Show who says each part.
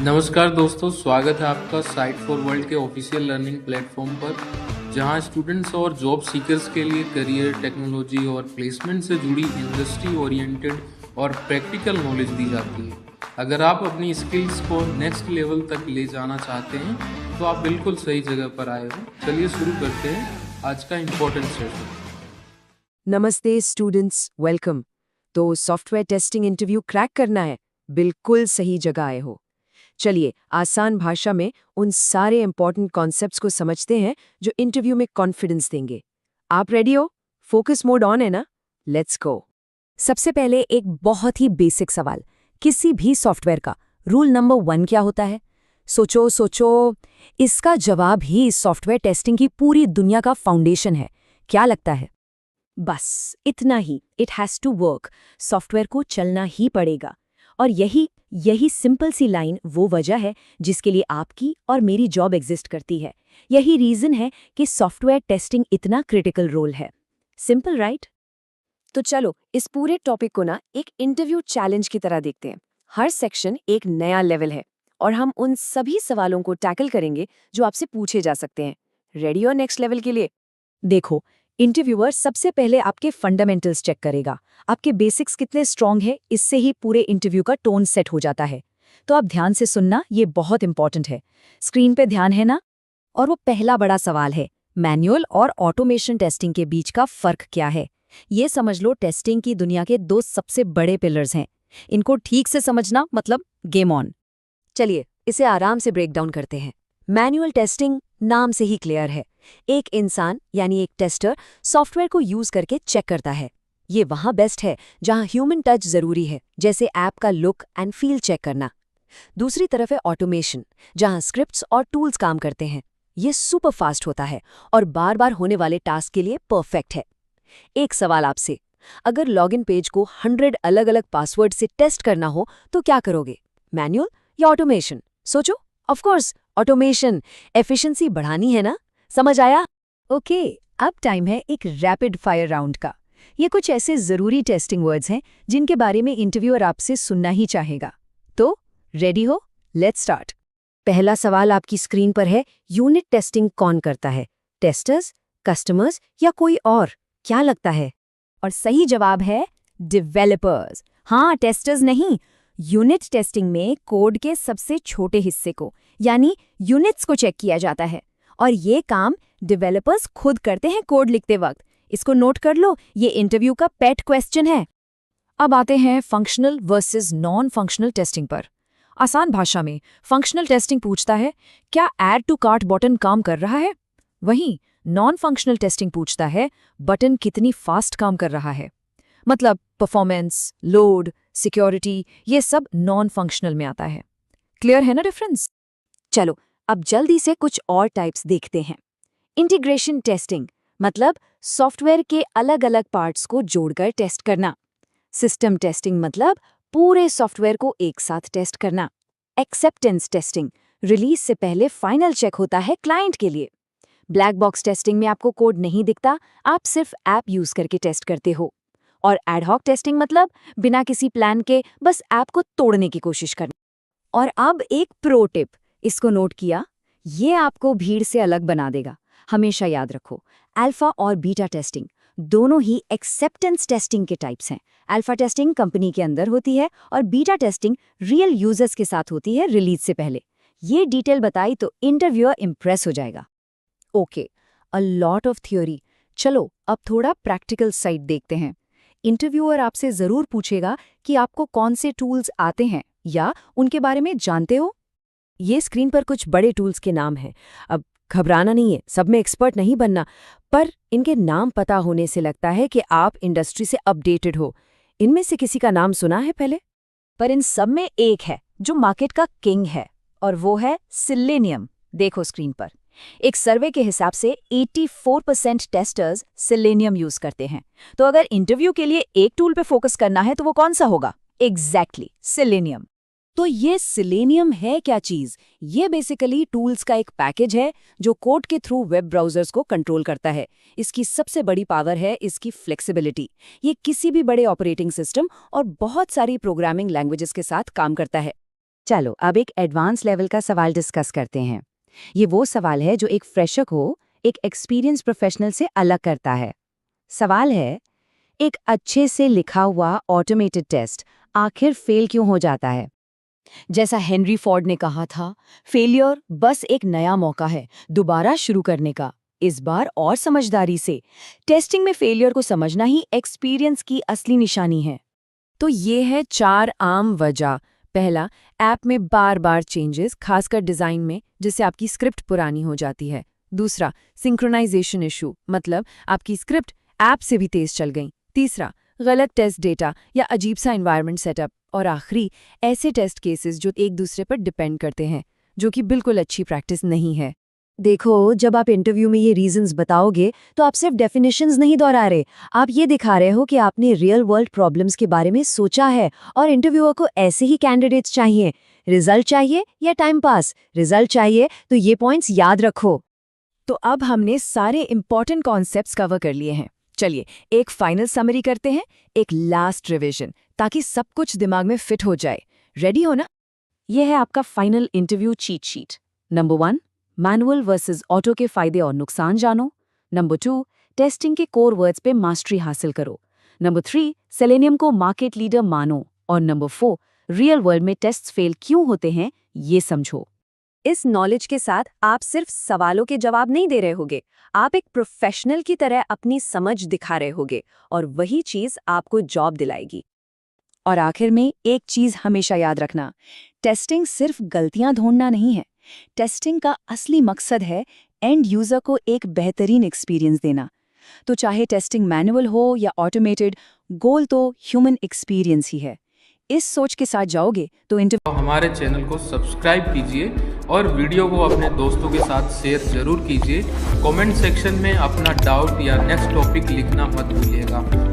Speaker 1: नमस्कार दोस्तों, स्वागत है आपका साइट फॉर वर्ल्ड के ऑफिशियल लर्निंग प्लेटफॉर्म पर, जहां स्टूडेंट्स और जॉब सीकर्स के लिए करियर, टेक्नोलॉजी और प्लेसमेंट से जुड़ी इंडस्ट्री ओरिएंटेड और प्रैक्टिकल नॉलेज दी जाती है। अगर आप अपनी स्किल्स को नेक्स्ट लेवल तक ले जाना चाहते हैं तो आप बिल्कुल सही जगह पर आए हो। चलिए शुरू करते हैं आज का इम्पोर्टेंट सेशन।
Speaker 2: नमस्ते स्टूडेंट्स, वेलकम। तो सॉफ्टवेयर टेस्टिंग इंटरव्यू क्रैक करना है, बिल्कुल सही जगह आए हो। चलिए आसान भाषा में उन सारे इंपॉर्टेंट कॉन्सेप्ट्स को समझते हैं जो इंटरव्यू में कॉन्फिडेंस देंगे। आप रेडी हो? फोकस मोड ऑन है ना? Let's go. सबसे पहले एक बहुत ही बेसिक सवाल, किसी भी सॉफ्टवेयर का रूल नंबर 1 क्या होता है? सोचो सोचो, इसका जवाब ही सॉफ्टवेयर टेस्टिंग की पूरी दुनिया का फाउंडेशन है। क्या लगता है? बस इतना ही, it has to work. Software को चलना ही पड़ेगा। और यही सिंपल सी लाइन वो वजह है जिसके लिए आपकी और मेरी जॉब एग्जिस्ट करती है। यही रीजन है कि सॉफ्टवेयर टेस्टिंग इतना क्रिटिकल रोल है। Simple right? तो चलो इस पूरे टॉपिक को ना एक इंटरव्यू चैलेंज की तरह देखते हैं। हर सेक्शन एक नया लेवल है और हम उन सभी सवालों को टैकल करेंगे जो आपसे पूछे जा सकते हैं। रेडी हो नेक्स्ट लेवल के लिए? देखो, इंटरव्यूअर सबसे पहले आपके फंडामेंटल्स चेक करेगा। आपके बेसिक्स कितने स्ट्रांग है, इससे ही पूरे इंटरव्यू का टोन सेट हो जाता है। तो आप ध्यान से सुनना, ये बहुत इंपॉर्टेंट है। स्क्रीन पे ध्यान है ना? और वो पहला बड़ा सवाल है, मैनुअल और ऑटोमेशन टेस्टिंग के बीच का फर्क क्या है? ये समझ लो, टेस्टिंग की दुनिया के 2 सबसे बड़े पिलर्स हैं। इनको ठीक से समझना मतलब गेम ऑन। चलिए इसे आराम से ब्रेक डाउन करते हैं। मैनुअल टेस्टिंग नाम से ही क्लियर है। एक इंसान यानी एक टेस्टर सॉफ्टवेयर को यूज करके चेक करता है। ये वहां बेस्ट है जहां ह्यूमन टच जरूरी है, जैसे ऐप का लुक एंड फील चेक करना। दूसरी तरफ है ऑटोमेशन, जहां स्क्रिप्ट्स और टूल्स काम करते हैं। ये सुपर फास्ट होता है और बार बार होने वाले टास्क के लिए परफेक्ट है। एक सवाल आपसे, अगर लॉगिन पेज को 100 अलग अलग पासवर्ड से टेस्ट करना हो तो क्या करोगे? मैनुअल या ऑटोमेशन? सोचो। Of course automation. एफिशिएंसी बढ़ानी है ना? समझ आया? ओके, अब टाइम है एक रैपिड फायर राउंड का। ये कुछ ऐसे जरूरी टेस्टिंग वर्ड्स हैं जिनके बारे में इंटरव्यूअर आपसे सुनना ही चाहेगा। तो रेडी हो? Let's start. पहला सवाल आपकी स्क्रीन पर है, यूनिट टेस्टिंग कौन करता है? टेस्टर्स, कस्टमर्स या कोई और? क्या लगता है? और सही जवाब है डेवलपर्स। हाँ, टेस्टर्स नहीं। यूनिट टेस्टिंग में कोड के सबसे छोटे हिस्से को यानी यूनिट्स को चेक किया जाता है और ये काम डेवलपर्स खुद करते हैं कोड लिखते वक्त। इसको नोट कर लो, ये इंटरव्यू का पेट क्वेश्चन है। अब आते हैं functional versus non functional testing पर। आसान भाषा में फंक्शनल टेस्टिंग पूछता है, क्या ऐड टू कार्ट बटन काम कर रहा है? वहीं नॉन फंक्शनल टेस्टिंग पूछता है, बटन कितनी फास्ट काम कर रहा है। मतलब परफॉर्मेंस, लोड, सिक्योरिटी, ये सब नॉन फंक्शनल में आता है। क्लियर है ना डिफरेंस? चलो अब जल्दी से कुछ और टाइप्स देखते हैं। इंटीग्रेशन टेस्टिंग मतलब सॉफ्टवेयर के अलग अलग पार्ट्स को जोड़कर टेस्ट करना। सिस्टम टेस्टिंग मतलब पूरे सॉफ्टवेयर को एक साथ टेस्ट करना। एक्सेप्टेंस टेस्टिंग, रिलीज से पहले फाइनल चेक होता है क्लाइंट के लिए। ब्लैक बॉक्स टेस्टिंग में आपको कोड नहीं दिखता, आप सिर्फ ऐप यूज करके टेस्ट करते हो। और एडहॉक टेस्टिंग मतलब बिना किसी प्लान के बस ऐप को तोड़ने की कोशिश करना। और अब एक प्रो टिप, इसको नोट किया? ये आपको भीड़ से अलग बना देगा। हमेशा याद रखो, अल्फा और बीटा टेस्टिंग दोनों ही एक्सेप्टेंस टेस्टिंग के टाइप्स हैं। अल्फा टेस्टिंग कंपनी के अंदर होती है और बीटा टेस्टिंग रियल यूजर्स के साथ होती है रिलीज से पहले। ये डिटेल बताई तो इंटरव्यूअर इंप्रेस हो जाएगा। Okay, a lot of theory. चलो अब थोड़ा प्रैक्टिकल साइड देखते हैं। इंटरव्यूअर आपसे जरूर पूछेगा कि आपको कौन से टूल्स आते हैं या उनके बारे में जानते हो। ये स्क्रीन पर कुछ बड़े टूल्स के नाम हैं। अब घबराना नहीं है, सब में एक्सपर्ट नहीं बनना, पर इनके नाम पता होने से लगता है कि आप इंडस्ट्री से अपडेटेड हो। इनमें से किसी का नाम सुना है पहले? पर इन सब में एक है जो मार्केट का किंग है, और वो है सिलेनियम। देखो स्क्रीन पर, एक सर्वे के हिसाब से 84% टेस्टर्स सिलेनियम यूज करते हैं। तो अगर इंटरव्यू के लिए एक टूल पे फोकस करना है तो वो कौन सा होगा? Exactly, selenium. तो ये सिलेनियम है क्या चीज? ये बेसिकली टूल्स का एक पैकेज है जो कोड के थ्रू वेब ब्राउजर्स को कंट्रोल करता है। इसकी सबसे बड़ी पावर है इसकी फ्लेक्सिबिलिटी। ये किसी भी बड़े ऑपरेटिंग सिस्टम और बहुत सारी प्रोग्रामिंग लैंग्वेजेस के साथ काम करता है।
Speaker 3: चलो अब एक एडवांस लेवल का सवाल डिस्कस करते हैं। ये वो सवाल है जो एक फ्रेशर को एक एक्सपीरियंस प्रोफेशनल से अलग करता है। सवाल है, एक अच्छे से लिखा हुआ ऑटोमेटेड टेस्ट आखिर फेल क्यों हो जाता है? जैसा हेनरी फोर्ड ने कहा था, फेलियर बस एक नया मौका है दोबारा शुरू करने का, इस बार और समझदारी से। टेस्टिंग में फेलियर को समझना ही एक्सपीरियंस की असली निशानी है।
Speaker 2: तो ये है 4 आम वजह। पहला, ऐप में बार बार चेंजेस, खासकर डिज़ाइन में, जिससे आपकी स्क्रिप्ट पुरानी हो जाती है। दूसरा, सिंक्रोनाइजेशन इशू, मतलब आपकी स्क्रिप्ट ऐप से भी तेज चल गई। तीसरा, गलत टेस्ट डेटा या अजीब सा एनवायरनमेंट सेटअप। और आखिरी, ऐसे टेस्ट केसेस जो एक दूसरे पर डिपेंड करते हैं, जो कि बिल्कुल अच्छी प्रैक्टिस नहीं है।
Speaker 3: देखो, जब आप इंटरव्यू में ये रीजंस बताओगे तो आप सिर्फ डेफिनेशंस नहीं दोहरा रहे, आप ये दिखा रहे हो कि आपने रियल वर्ल्ड प्रॉब्लम्स के बारे में सोचा है। और इंटरव्यूअर को ऐसे ही कैंडिडेट्स चाहिए। रिजल्ट चाहिए या टाइम पास? रिजल्ट चाहिए तो ये पॉइंट्स याद रखो।
Speaker 2: तो अब हमने सारे इंपॉर्टेंट कॉन्सेप्ट्स कवर कर लिए हैं। चलिए एक फाइनल समरी करते हैं, एक लास्ट रिवीजन, ताकि सब कुछ दिमाग में फिट हो जाए। रेडी हो ना?
Speaker 3: यह है आपका final interview cheat sheet. Number 1, manual versus auto के फायदे और नुकसान जानो। नंबर 2, टेस्टिंग के कोर वर्ड्स पे मास्टरी हासिल करो। नंबर 3, सेलेनियम को मार्केट लीडर मानो। और नंबर 4, रियल वर्ल्ड में टेस्ट्स फेल क्यों होते हैं ये समझो।
Speaker 2: इस नॉलेज के साथ आप सिर्फ सवालों के जवाब नहीं दे रहे होगे, आप एक प्रोफेशनल की तरह अपनी समझ दिखा रहे होगे, और वही चीज आपको जॉब दिलाएगी।
Speaker 3: और आखिर में एक चीज हमेशा याद रखना, टेस्टिंग सिर्फ गलतियां ढूंढना नहीं है। टेस्टिंग का असली मकसद है एंड यूजर को एक बेहतरीन एक्सपीरियंस देना। तो चाहे टेस्टिंग मैनुअल हो या ऑटोमेटेड, गोल तो ह्यूमन एक्सपीरियंस ही है। इस सोच के साथ जाओगे तो
Speaker 1: हमारे चैनल को सब्सक्राइब कीजिए और वीडियो को अपने दोस्तों के साथ शेयर जरूर कीजिए। कमेंट सेक्शन में अपना डाउट या नेक्स्ट टॉपिक लिखना मत भूलिएगा।